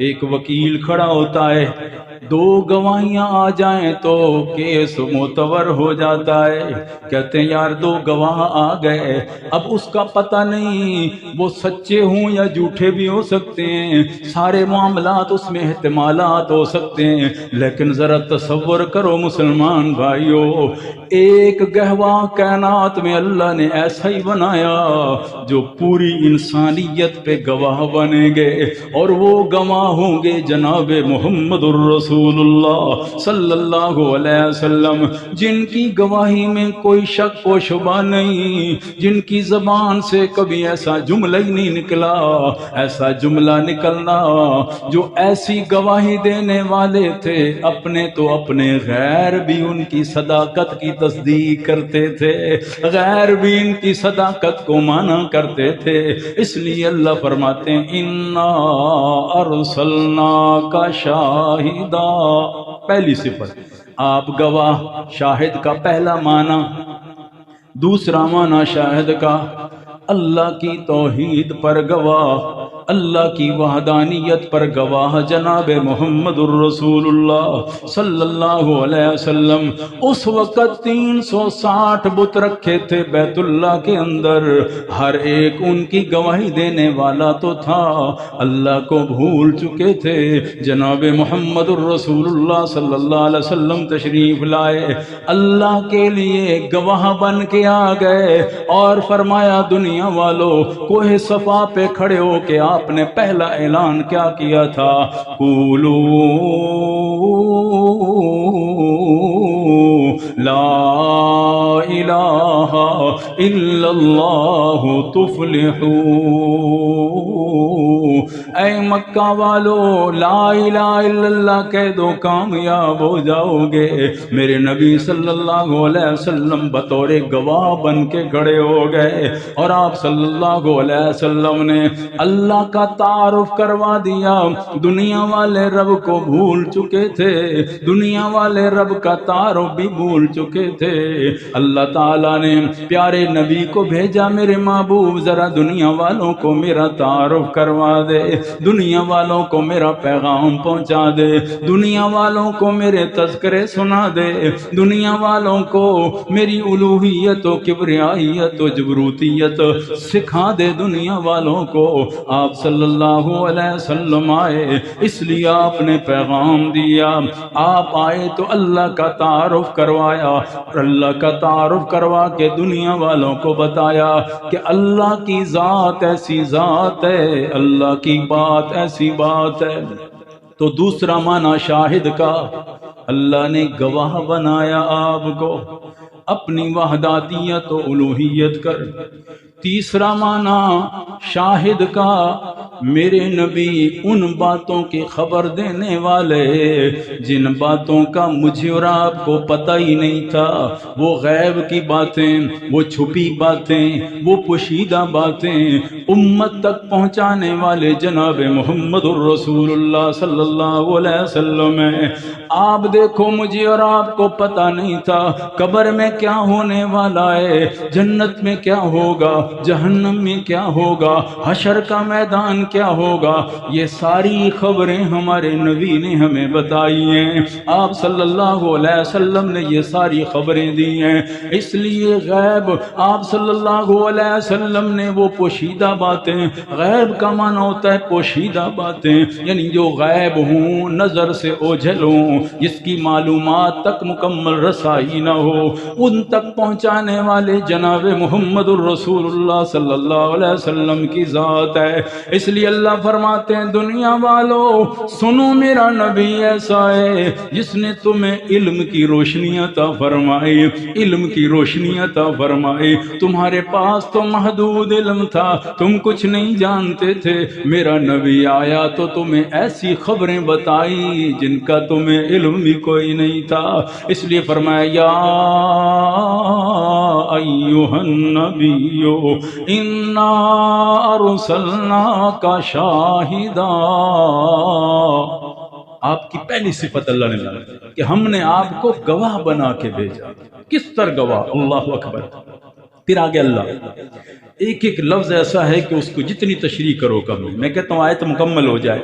ایک وکیل کھڑا ہوتا ہے، 2 گواہیاں آ جائیں تو کیس معتبر ہو جاتا ہے۔ کہتے ہیں یار 2 گواہ آ گئے، اب اس کا پتہ نہیں وہ سچے ہوں یا جھوٹے بھی ہو سکتے ہیں، سارے معاملات اس میں احتمالات ہو سکتے ہیں، لیکن ذرا تصور کرو مسلمان بھائیو، ایک گواہ کائنات میں اللہ نے ایسا ہی بنایا جو پوری انسانیت پہ گواہ بنیں گے، اور وہ گواہ ہوں گے جناب محمد الرسول اللہ صلی اللہ علیہ وسلم، جن کی گواہی میں کوئی شک و شبہ نہیں، جن کی زبان سے کبھی ایسا جملہ ہی نہیں نکلا، ایسا جملہ نکلنا جو ایسی گواہی دینے والے تھے اپنے تو اپنے، غیر بھی ان کی صداقت کی تصدیق کرتے تھے، غیر بھی ان کی صداقت کو مانا کرتے تھے۔ اس لیے اللہ فرماتے ہیں اِنَّا أَرْسَلْنَاكَ شَاهِدًا، پہلی صفت آپ گواہ، شاہد کا پہلا معنی۔ دوسرا معنی شاہد کا اللہ کی توحید پر گواہ، اللہ کی وحدانیت پر گواہ جناب محمد الرسول اللہ صلی اللہ علیہ وسلم۔ اس وقت 360 بت رکھے تھے بیت اللہ کے اندر، ہر ایک ان کی گواہی دینے والا تو تھا، اللہ کو بھول چکے تھے۔ جناب محمد الرسول اللہ صلی اللہ علیہ وسلم تشریف لائے، اللہ کے لیے گواہ بن کے آ گئے، اور فرمایا دنیا والو کوہ صفا پہ کھڑے ہو کے آپ نے پہلا اعلان کیا کیا تھا؟ قولوا لا الہ الا اللہ تفلحوا، اے مکہ والو لا الہ الا اللہ کہہ دو کامیاب ہو جاؤ گے۔ میرے نبی صلی اللہ علیہ وسلم بطور گواہ بن کے کھڑے ہو گئے، اور آپ صلی اللہ علیہ وسلم نے اللہ کا تعارف کروا دیا۔ دنیا والے رب کو بھول چکے تھے، دنیا والے رب کا تعارف بھی بھول چکے تھے۔ اللہ تعالیٰ نے پیارے نبی کو بھیجا، میرے محبوب ذرا دنیا والوں کو میرا تعارف کروا دے۔ دنیا والوں کو میرا پیغام پہنچا دے، دنیا والوں کو میرے تذکرے سنا دے، دنیا والوں کو میری الوہیت و کبریائیت و جبروتیت سکھا دے دنیا والوں کو۔ آپ صلی اللہ علیہ وسلم آئے، اس لیے آپ نے پیغام دیا۔ آپ آئے تو اللہ کا تعارف کروایا، اور اللہ کا تعارف کروا کے دنیا والوں کو بتایا کہ اللہ کی ذات ایسی ذات ہے، اللہ کی بات ایسی بات ہے۔ تو دوسرا معنی شاہد کا، اللہ نے گواہ بنایا آپ کو اپنی وحدانیت و الوہیت کر۔ تیسرا معنی شاہد کا، میرے نبی ان باتوں کی خبر دینے والے جن باتوں کا مجھے اور آپ کو پتہ ہی نہیں تھا، وہ غیب کی باتیں، وہ چھپی باتیں، وہ پوشیدہ باتیں امت تک پہنچانے والے جناب محمد الرسول اللہ صلی اللہ علیہ وسلم ہیں۔ آپ دیکھو مجھے اور آپ کو پتہ نہیں تھا قبر میں کیا ہونے والا ہے، جنت میں کیا ہوگا، جہنم میں کیا ہوگا، حشر کا میدان کیا ہوگا، یہ ساری خبریں ہمارے نبی نے ہمیں بتائی ہیں۔ آپ صلی اللہ علیہ وسلم نے یہ ساری خبریں دی ہیں، اس لیے غیب آپ صلی اللہ علیہ وسلم نے وہ پوشیدہ باتیں، غیب کا معنی ہوتا ہے پوشیدہ باتیں، یعنی جو غیب ہوں، نظر سے اوجھل ہوں، جس کی معلومات تک مکمل رسائی نہ ہو، ان تک پہنچانے والے جناب محمد الرسول اللہ صلی اللہ علیہ وسلم کی ذات ہے۔ اس لیے اللہ فرماتے ہیں دنیا والو سنو میرا نبی ایسا ہے جس نے تمہیں علم کی روشنی عطا فرمائی، علم کی روشنی عطا فرمائی۔ تمہارے پاس تو محدود علم تھا، تم کچھ نہیں جانتے تھے، میرا نبی آیا تو تمہیں ایسی خبریں بتائی جن کا تمہیں علم بھی کوئی نہیں تھا۔ اس لیے فرمایا یا ایھا النبی انا ارسلناک شاہدا۔ آپ کی پہلی صفت اللہ نے لائی کہ ہم نے آپ کو گواہ بنا کے بھیجا۔ کس طرح گواہ؟ اللہ اکبر۔ پھر آگے اللہ ایک ایک لفظ ایسا ہے کہ اس کو جتنی تشریح کرو کم ہے۔ میں کہتا ہوں آیت مکمل ہو جائے۔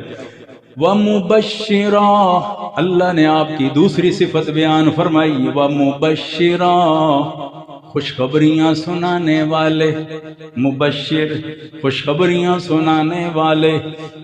وَمُبَشِّرًا، اللہ نے آپ کی دوسری صفت بیان فرمائی، وَمُبَشِّرًا، خوشخبریاں سنانے والے، مبشر خوشخبریاں سنانے والے۔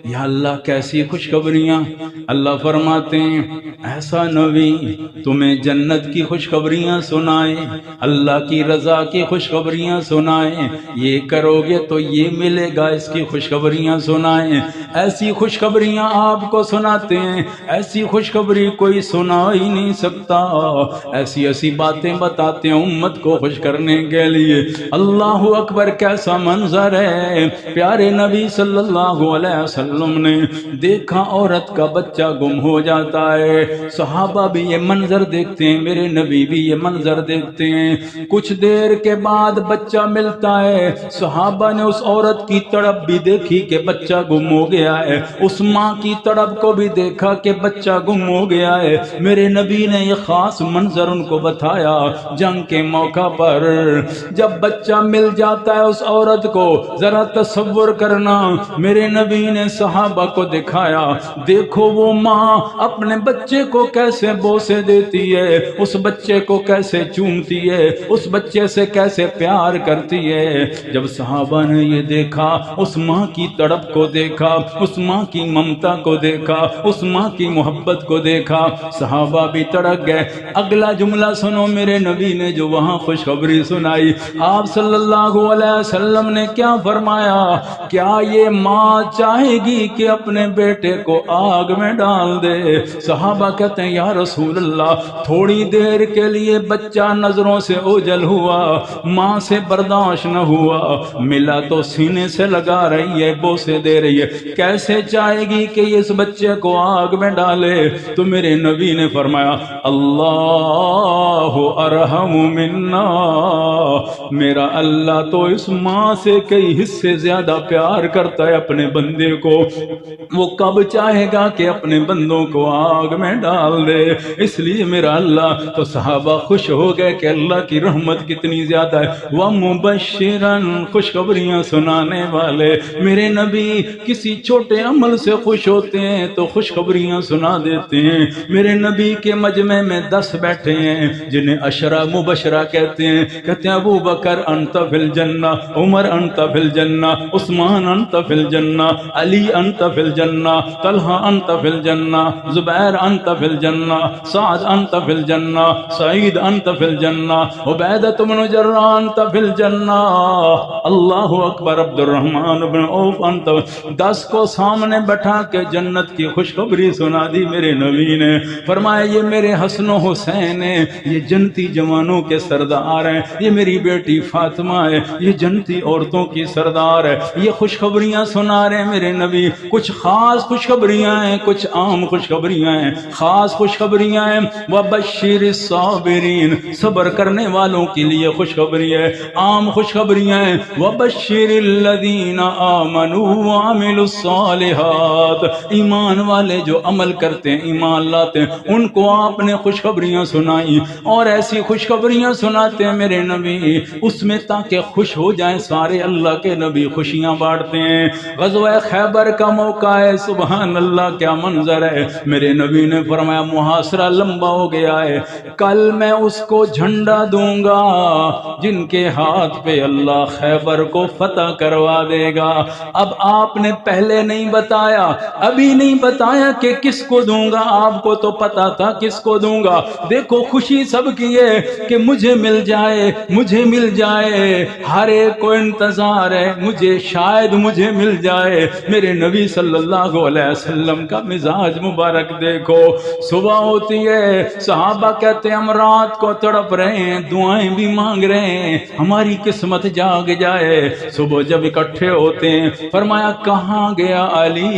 یا اللہ کیسی خوشخبریاں؟ اللہ فرماتے ہیں ایسا نبی تمہیں جنت کی خوشخبریاں سنائے، اللہ کی رضا کی خوشخبریاں سنائے، یہ کرو گے تو یہ ملے گا، اس کی خوشخبریاں سنائیں۔ ایسی خوشخبریاں آپ کو سناتے ہیں، ایسی خوشخبری کوئی سنا ہی نہیں سکتا، ایسی ایسی باتیں بتاتے ہیں امت کو خوش کرنے کے لیے۔ اللہ اکبر، کیسا منظر ہے! پیارے نبی صلی اللہ علیہ وسلم نے دیکھا عورت کا بچہ گم ہو جاتا ہے، صحابہ بھی یہ منظر دیکھتے ہیں، میرے نبی بھی یہ منظر دیکھتے ہیں۔ کچھ دیر کے بعد بچہ ملتا ہے، صحابہ نے اس عورت کی تڑپ بھی دیکھی کہ بچہ گم ہو گیا ہے، اس ماں کی تڑپ کو بھی دیکھا کہ بچہ گم ہو گیا ہے۔ میرے نبی نے یہ خاص منظر ان کو بتایا جنگ کے موقع پر جب بچہ مل جاتا ہے اس عورت کو، ذرا تصور کرنا، میرے نبی نے صحابہ کو دکھایا، دیکھو وہ ماں اپنے بچے کو کیسے بوسے دیتی ہے، اس بچے کو کیسے چومتی ہے، اس بچے سے کیسے پیار کرتی ہے۔ جب صحابہ نے یہ دیکھا، اس ماں کی تڑپ کو دیکھا، اس ماں کی ممتا کو دیکھا، اس ماں کی محبت کو دیکھا، صحابہ بھی تڑپ گئے۔ اگلا جملہ سنو میرے نبی نے جو وہاں خوشخبری سنائی، آپ صلی اللہ علیہ وسلم نے کیا فرمایا؟ کیا یہ ماں چاہے گی کہ اپنے بیٹے کو آگ میں ڈال دے؟ صحابہ کہتے ہیں یا رسول اللہ تھوڑی دیر کے لیے بچہ نظروں سے اوجھل ہوا، ماں سے برداشت نہ ہوا، ملا تو سینے سے لگا رہی ہے، بوسے دے رہی ہے، کیسے چاہے گی کہ یہ اس بچے کو آگ میں ڈالے؟ تو میرے نبی نے فرمایا اللہ ارحم منا، میرا اللہ تو اس ماں سے کئی حصے زیادہ پیار کرتا ہے اپنے بندے کو، وہ کب چاہے گا کہ اپنے بندوں کو آگ میں ڈال دے؟ اس لیے میرا اللہ، تو صحابہ خوش ہو گئے کہ اللہ کی رحمت کتنی زیادہ ہے۔ وَمُبَشِّرًا، خوشخبریاں سنانے والے، میرے نبی کسی چھوٹے عمل سے خوش ہوتے ہیں تو خوشخبریاں سنا دیتے ہیں۔ میرے نبی کے مجمع میں 10 بیٹھے ہیں جنہیں عشرہ مبشرہ کہتے ہیں۔ کہتے ہیں ابو بکر انت فی الجنہ، عمر انت فی الجنہ، عثمان انت فی الجنہ، علی انت فی الجنہ، طلحہ انت فی الجنہ، زبیر انت فی الجنہ، سعد انت فی الجنہ، سعید انت فی الجنہ، عبیدہ بن جراح انت فی الجنہ، اللہ اکبر، عبد الرحمن بن عوف انت۔ 10 کو سامنے بٹھا کے جنت کی خوشخبری سنا دی میرے نبی نے۔ فرمایا یہ میرے حسن و حسین ہیں، یہ جنتی جوانوں کے سردار ہیں، یہ میری بیٹی فاطمہ ہے، یہ جنتی عورتوں کی سردار ہے۔ یہ خوشخبریاں سنا رہے ہیں میرے نبی۔ کچھ خاص خوشخبریاں ہیں، کچھ عام خوشخبریاں ہیں۔ خاص خوشخبریاں ہیں وبشر الصابرین، صبر کرنے والوں کے لیے خوشخبری ہے۔ عام خوشخبریاں ہیں وبشر الذین آمنوا وعملوا الصالحات، ایمان والے جو عمل کرتے ہیں، ایمان لاتے ہیں، ان کو آپ نے خوشخبریاں سنائی۔ اور ایسی خوشخبریاں سناتے ہیں میرے نبی اس میں تاکہ خوش ہو جائیں سارے اللہ کے نبی، خوشیاں بانٹتے ہیں۔ غزوہ خیبر کا موقع ہے، سبحان اللہ کیا منظر ہے۔ میرے نبی نے فرمایا محاصرہ لمبا ہو گیا ہے، کل میں اس کو جھنڈا دوں گا جن کے ہاتھ پہ اللہ خیبر کو فتح کروا دے گا۔ اب آپ نے پہلے نہیں بتایا، ابھی نہیں بتایا کہ کس کو دوں گا، آپ کو تو پتا تھا کس کو دوں گا۔ دیکھو خوشی سب کی ہے کہ مجھے مل جائے، مجھے مل جائے، ہر ایک کو انتظار ہے مجھے، شاید مجھے مل جائے۔ میرے نبی صلی اللہ علیہ وسلم کا مزاج مبارک دیکھو، صبح ہوتی ہے صحابہ کہتے ہیں ہم رات کو تڑپ رہے ہیں، دعائیں بھی مانگ رہے ہیں ہماری قسمت جاگ جائے۔ صبح جب اکٹھے ہوتے ہیں فرمایا کہاں گیا علی؟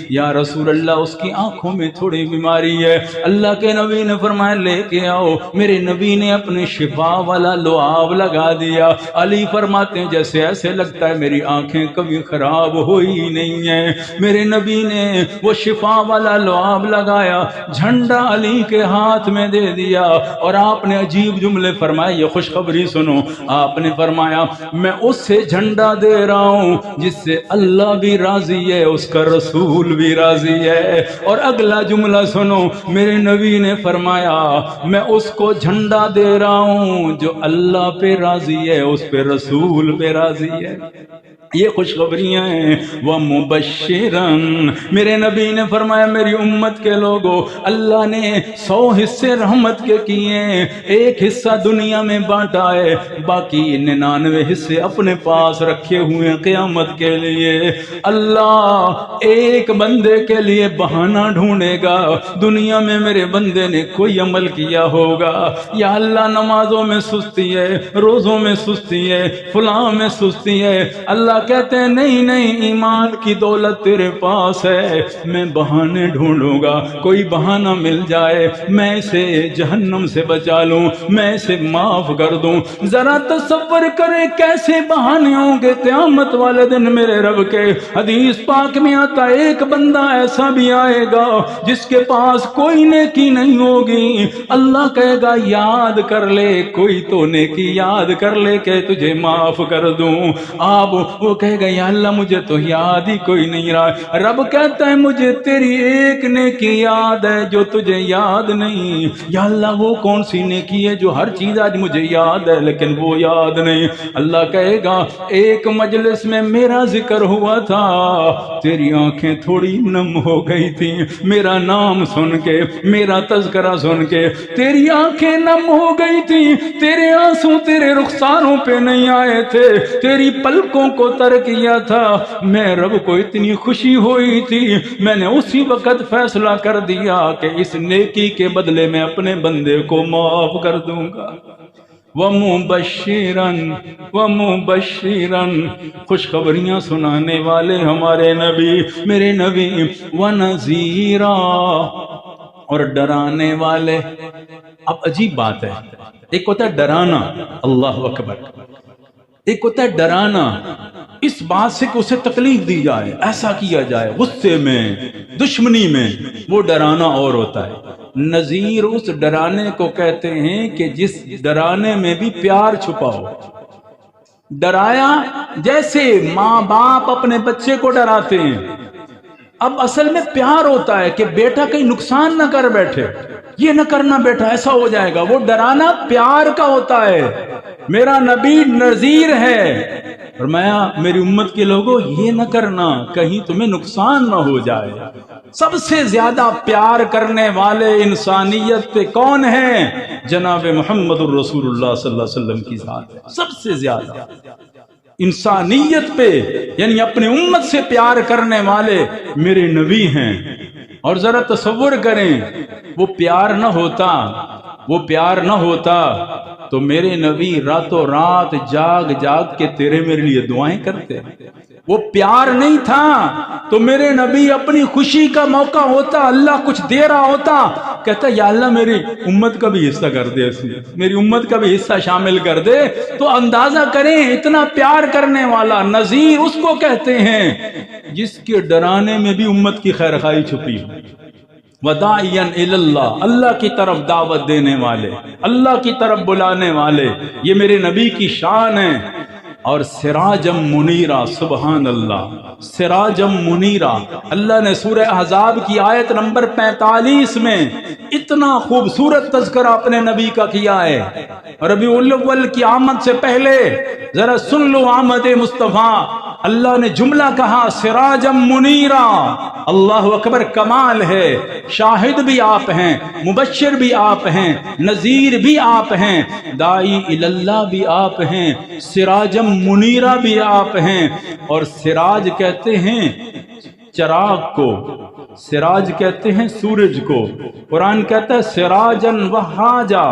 یا رسول اللہ اس کی آنکھوں میں تھوڑی بیماری ہے۔ اللہ کے نبی نے فرمایا لے کے آؤ۔ میرے نبی نے اپنے شفا والا لعاب لگا دیا۔ علی فرماتے ہیں جیسے ایسے لگتا ہے میری آنکھیں کبھی خراب ہوئی نہیں ہیں۔ میرے نبی نے وہ شفا والا لعاب لگایا، جھنڈا علی کے ہاتھ میں دے دیا، اور آپ نے عجیب جملے فرمائے، یہ خوشخبری سنو۔ آپ نے فرمایا میں اس سے جھنڈا دے رہا ہوں جس سے اللہ بھی راضی ہے، اس کا رسول بھی راضی ہے۔ اور اگلا جملہ سنو، میرے نبی نے فرمایا میں اس کو جھنڈا دے رہا ہوں جو اللہ پہ راضی ہے، اس پہ رسول پہ راضی ہے۔ یہ خوشخبریاں ہیں وَمُبَشِّرًا۔ میرے نبی نے فرمایا میری امت کے لوگوں، اللہ نے 100 حصے رحمت کے کیے ہیں، ایک حصہ دنیا میں بانٹا ہے، باقی 99 حصے اپنے پاس رکھے ہوئے ہیں قیامت کے لیے۔ اللہ ایک بندے کے لیے بہانہ ڈھونڈے گا، دنیا میں میرے بندے نے کوئی عمل کیا ہوگا، یا اللہ نمازوں میں سستی ہے، روزوں میں سستی ہے، فلاں میں سستی ہے، اللہ کہتے ہیں نہیں نہیں، ایمان کی دولت تیرے پاس ہے، میں بہانے ڈھونڈوں گا، کوئی بہانہ مل جائے میں اسے جہنم سے بچا لوں، میں اسے معاف کر دوں۔ ذرا تصور کریں کیسے بہانے ہوں گے قیامت والے دن میرے رب کے۔ حدیث پاک میں آتا ہے ایک بندہ ایسا بھی آئے گا جس کے پاس کوئی نیکی نہیں ہوگی، اللہ کہے گا یاد کر لے، کوئی تو نیکی یاد کر لے کہ تجھے معاف کر دوں۔ آپ وہ کہے گا یا اللہ مجھے تو یاد ہی کوئی نہیں رہا۔ رب کہتا ہے مجھے تیری ایک نیکی یاد ہے جو تجھے یاد نہیں۔ یا اللہ وہ کون سی نیکی ہے جو ہر چیز آج مجھے یاد ہے لیکن وہ یاد نہیں؟ اللہ کہے گا ایک مجلس میں میرا ذکر ہوا تھا، تیری آنکھیں تھوڑی نم ہو گئی تھی، میرا نام سن کے، میرا تذکرہ سن کے تیری آنکھیں نم ہو گئی تھی، تیرے آنسو تیرے رخساروں پہ نہیں آئے تھے، تیری پلکوں کو تر کیا تھا، میں رب کو اتنی خوشی ہوئی تھی، میں نے اسی وقت فیصلہ کر دیا کہ اس نیکی کے بدلے میں اپنے بندے کو معاف کر دوں گا۔ وَمُبَشِّرًا خوشخبریاں سنانے والے ہمارے نبی، میرے نبی، وَنَذِيرًا اور ڈرانے والے۔ اب عجیب بات ہے، ایک ہوتا ہے ڈرانا، اللہ اکبر، ایک ہوتا ہے ڈرانا اس بات سے کہ اسے تکلیف دی جائے، ایسا کیا جائے، غصے میں، دشمنی میں، وہ ڈرانا اور ہوتا ہے۔ نذیر اس ڈرانے کو کہتے ہیں کہ جس ڈرانے میں بھی پیار چھپا ہو۔ ڈرایا جیسے ماں باپ اپنے بچے کو ڈراتے ہیں۔ اب اصل میں پیار ہوتا ہے کہ بیٹا کہیں نقصان نہ کر بیٹھے، یہ نہ کرنا بیٹا ایسا ہو جائے گا، وہ ڈرانا پیار کا ہوتا ہے۔ میرا نبی نذیر ہے، فرمایا میری امت کے لوگوں یہ نہ کرنا کہیں تمہیں نقصان نہ ہو جائے۔ سب سے زیادہ پیار کرنے والے انسانیت پہ کون ہیں؟ جناب محمد الرسول اللہ صلی اللہ علیہ وسلم کی ذات ہے۔ سب سے زیادہ انسانیت پہ یعنی اپنی امت سے پیار کرنے والے میرے نبی ہیں۔ اور ذرا تصور کریں وہ پیار نہ ہوتا تو میرے نبی راتوں رات جاگ جاگ کے تیرے میرے لیے دعائیں کرتے۔ وہ پیار نہیں تھا تو میرے نبی اپنی خوشی کا موقع ہوتا، اللہ کچھ دے رہا ہوتا، کہتا یا اللہ میری امت کا بھی حصہ کر دے، میری امت کا بھی حصہ شامل کر دے۔ تو اندازہ کریں اتنا پیار کرنے والا نذیر اس کو کہتے ہیں جس کے ڈرانے میں بھی امت کی خیر خواہی چھپی ہو۔ وداعیا الی اللہ، اللہ کی طرف دعوت دینے والے، اللہ کی طرف بلانے والے، یہ میرے نبی کی شان ہے۔ اور سراجم منیرا، سبحان اللہ، سراجم منیرا، اللہ نے سورہ احزاب کی آیت نمبر 45 میں اتنا خوبصورت تذکرہ اپنے نبی کا کیا ہے۔ ربیع الاول کی آمد سے پہلے ذرا سن لو آمد مصطفیٰ، اللہ نے جملہ کہا سراجم منیرا، اللہ اکبر، کمال ہے۔ شاہد بھی آپ ہیں، مبشر بھی آپ ہیں، نذیر بھی آپ ہیں، داعی اللہ بھی آپ ہیں، سراجم منیرا بھی آپ ہیں۔ اور سراج کہتے ہیں چراغ کو، سراج کہتے ہیں سورج کو، قرآن کہتا ہے سراجن وہاجا،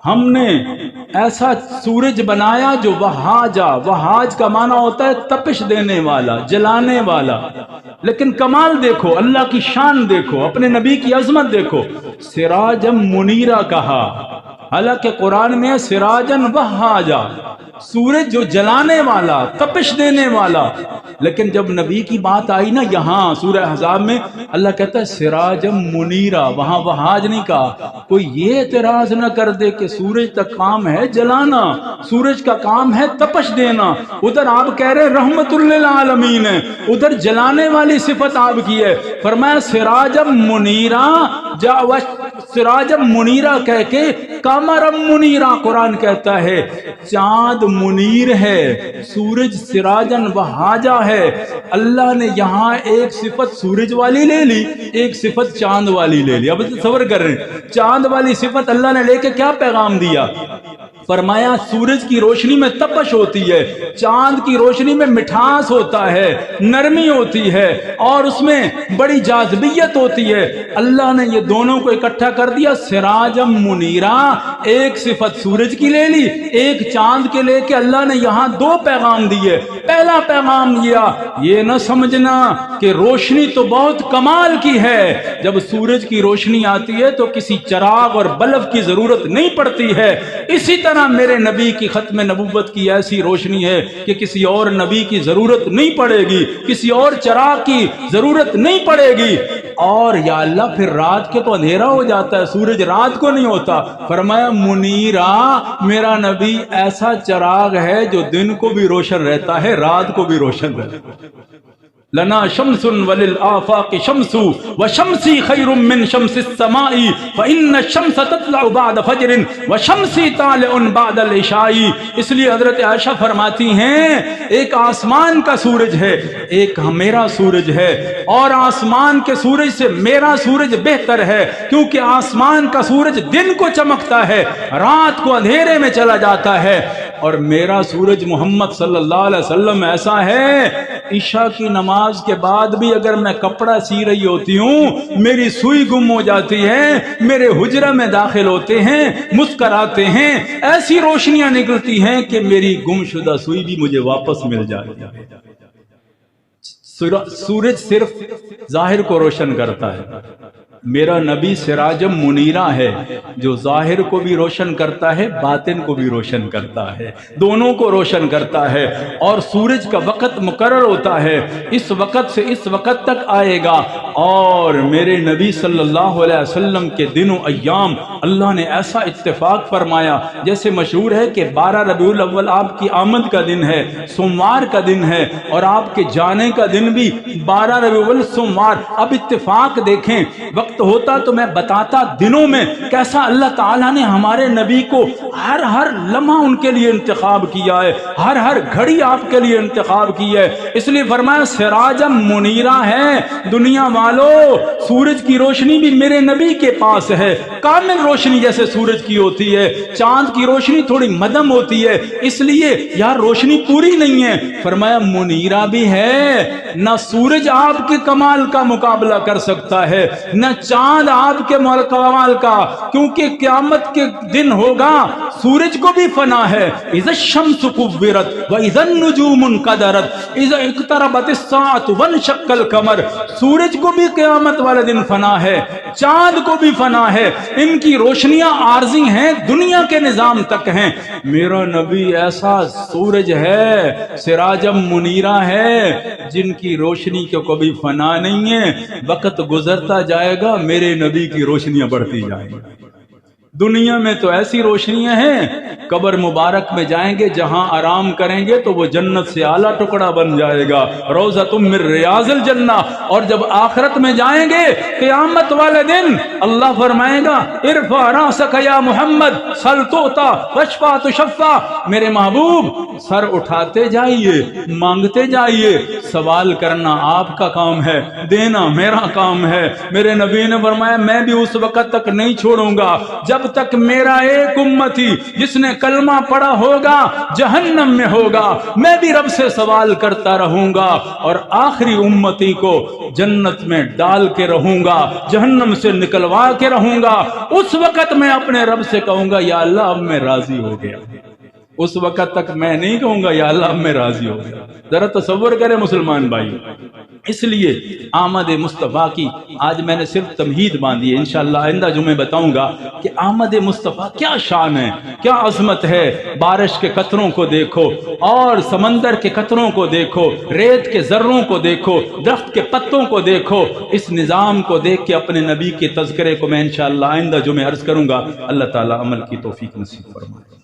ہم نے ایسا سورج بنایا جو وہاجا، وہاج کا معنی ہوتا ہے تپش دینے والا، جلانے والا۔ لیکن کمال دیکھو، اللہ کی شان دیکھو، اپنے نبی کی عظمت دیکھو، سراجم منیرا کہا، حالانکہ قرآن میں سراجن وہاجا، سورج جو جلانے والا، تپش دینے والا۔ لیکن جب نبی کی بات آئی نا یہاں سورہ احزاب میں، اللہ کہتا ہے سراجم منیرا، وہاں وہاج نہیں کہا۔ کوئی یہ اعتراض نہ کر دے کہ سورج کا کام ہے جلانا، سورج کا کام ہے تپش دینا، ادھر آپ کہہ رہے رحمت للعالمین ہے، ادھر جلانے والی صفت آپ کی ہے۔ فرمایا سراجم منیرا، سراجم منیرا کہہ کے قمرم منیرا، قرآن کہتا ہے چاند منیر ہے، سورج سراجن وہاجا ہے۔ اللہ نے یہاں ایک صفت سورج والی لے لی، ایک صفت چاند والی لے لی۔ اب تصور کر رہے ہیں چاند والی صفت اللہ نے لے کے کیا پیغام دیا؟ فرمایا سورج کی روشنی میں تپش ہوتی ہے، چاند کی روشنی میں مٹھاس ہوتا ہے، نرمی ہوتی ہے، اور اس میں بڑی جاذبیت ہوتی ہے۔ اللہ نے یہ دونوں کو اکٹھا کر دیا، سراجم منیرا، ایک صفت سورج کی لے لی، ایک چاند کے لے کے اللہ نے یہاں دو پیغام دیے۔ پہلا پیغام یہ نہ سمجھنا کہ روشنی تو بہت کمال کی ہے، جب سورج کی روشنی آتی ہے تو کسی چراغ اور بلب کی ضرورت نہیں پڑتی ہے۔ اسی طرح میرے نبی کی ختم نبوت کی ایسی روشنی ہے کہ کسی اور نبی کی ضرورت نہیں پڑے گی، کسی اور چراغ کی ضرورت نہیں پڑے گی۔ اور یا اللہ پھر رات کے تو اندھیرا ہو جاتا ہے، سورج رات کو نہیں ہوتا۔ فرمایا منیرا، میرا نبی ایسا چراغ ہے جو دن کو بھی روشن رہتا ہے، رات کو بھی روشن رہتا ہے۔ لنا شمس وللآفاق شمس وشمسی خیر من شمس السماء فإن الشمس تطلع بعد فجر وشمسی طالع بعد العشاء۔ اس لیے حضرت عائشہ فرماتی ہیں ایک آسمان کا سورج ہے، ایک میرا سورج ہے، اور آسمان کے سورج سے میرا سورج بہتر ہے، کیونکہ آسمان کا سورج دن کو چمکتا ہے، رات کو اندھیرے میں چلا جاتا ہے، اور میرا سورج محمد صلی اللہ علیہ وسلم ایسا ہے عشاء کی نماز کے بعد بھی اگر میں کپڑا سی رہی ہوتی ہوں، میری سوئی گم ہو جاتی ہے، میرے حجرہ میں داخل ہوتے ہیں، مسکراتے ہیں، ایسی روشنیاں نکلتی ہیں کہ میری گم شدہ سوئی بھی مجھے واپس مل جاتی ہے۔ سورج صرف ظاہر کو روشن کرتا ہے، میرا نبی سراجم منیرہ ہے جو ظاہر کو بھی روشن کرتا ہے، باطن کو بھی روشن کرتا ہے، دونوں کو روشن کرتا ہے۔ اور سورج کا وقت مقرر ہوتا ہے، اس وقت سے اس وقت تک آئے گا، اور میرے نبی صلی اللہ علیہ وسلم کے دن و ایام اللہ نے ایسا اتفاق فرمایا، جیسے مشہور ہے کہ 12 ربیع الاول آپ کی آمد کا دن ہے، سوموار کا دن ہے، اور آپ کے جانے کا دن بھی 12 ربیع الاول سوموار۔ اب اتفاق دیکھیں، وقت ہوتا تو میں بتاتا دنوں میں کیسا اللہ تعالیٰ نے ہمارے نبی کو ہر لمحہ ان کے لیے انتخاب کیا ہے، ہر گھڑی آپ کے لیے انتخاب کی ہے۔ اس لیے فرمایا سراجم منیرہ ہے، دنیا والو سورج کی روشنی بھی میرے نبی کے پاس ہے، کامل روشنی جیسے سورج کی ہوتی ہے، چاند کی روشنی تھوڑی مدھم ہوتی ہے، اس لیے یار روشنی پوری نہیں ہے۔ فرمایا منیرہ بھی ہے، نہ سورج آپ کے کمال کا مقابلہ کر سکتا ہے، نہ چاند آپ کے کمال کا، کیونکہ قیامت کے دن ہوگا سورج کو بھی فنا ہے۔ اذا الشمس كورت واذا النجوم انكدرت اذا اقتربت الساعة وانشق القمر، سورج کو بھی قیامت والے دن فنا ہے، چاند کو بھی فنا ہے، ان کی روشنیاں عارضی ہیں، دنیا کے نظام تک ہیں۔ میرا نبی ایسا سورج ہے، سراجم منیرہ ہے، جن کی روشنی کو کبھی فنا نہیں ہے، وقت گزرتا جائے گا میرے نبی کی روشنیاں بڑھتی جائیں گی۔ دنیا میں تو ایسی روشنیاں ہیں، قبر مبارک میں جائیں گے جہاں آرام کریں گے تو وہ جنت سے اعلیٰ ٹکڑا بن جائے گا، روضۃ من ریاض الجنہ۔ اور جب آخرت میں جائیں گے قیامت والے دن اللہ فرمائے گا ارفع راسک یا محمد سل تعطیٰ واشفع تشفع، میرے محبوب سر اٹھاتے جائیے، مانگتے جائیے، سوال کرنا آپ کا کام ہے، دینا میرا کام ہے۔ میرے نبی نے فرمایا میں بھی اس وقت تک نہیں چھوڑوں گا جب تک میرا ایک امتی جس نے کلمہ پڑھا ہوگا جہنم میں ہوگا، میں بھی رب سے سوال کرتا رہوں گا، اور آخری امتی کو جنت میں ڈال کے رہوں گا، جہنم سے نکلوا کے رہوں گا۔ اس وقت میں اپنے رب سے کہوں گا یا اللہ اب میں راضی ہو گیا۔ اس وقت تک میں نہیں کہوں گا یا اللہ اب میں راضی ہو گیا۔ ذرا تصور کریں مسلمان بھائی، اس لیے آمد مصطفیٰ کی آج میں نے صرف تمہید باندھی ہے، انشاءاللہ آئندہ جمعے بتاؤں گا کہ آمد مصطفیٰ کیا شان ہے، کیا عظمت ہے۔ بارش کے قطروں کو دیکھو اور سمندر کے قطروں کو دیکھو، ریت کے ذروں کو دیکھو، درخت کے پتوں کو دیکھو، اس نظام کو دیکھ کے اپنے نبی کے تذکرے کو میں انشاءاللہ آئندہ جمعے عرض کروں گا۔ اللہ تعالی عمل کی توفیق نصیب فرمائے۔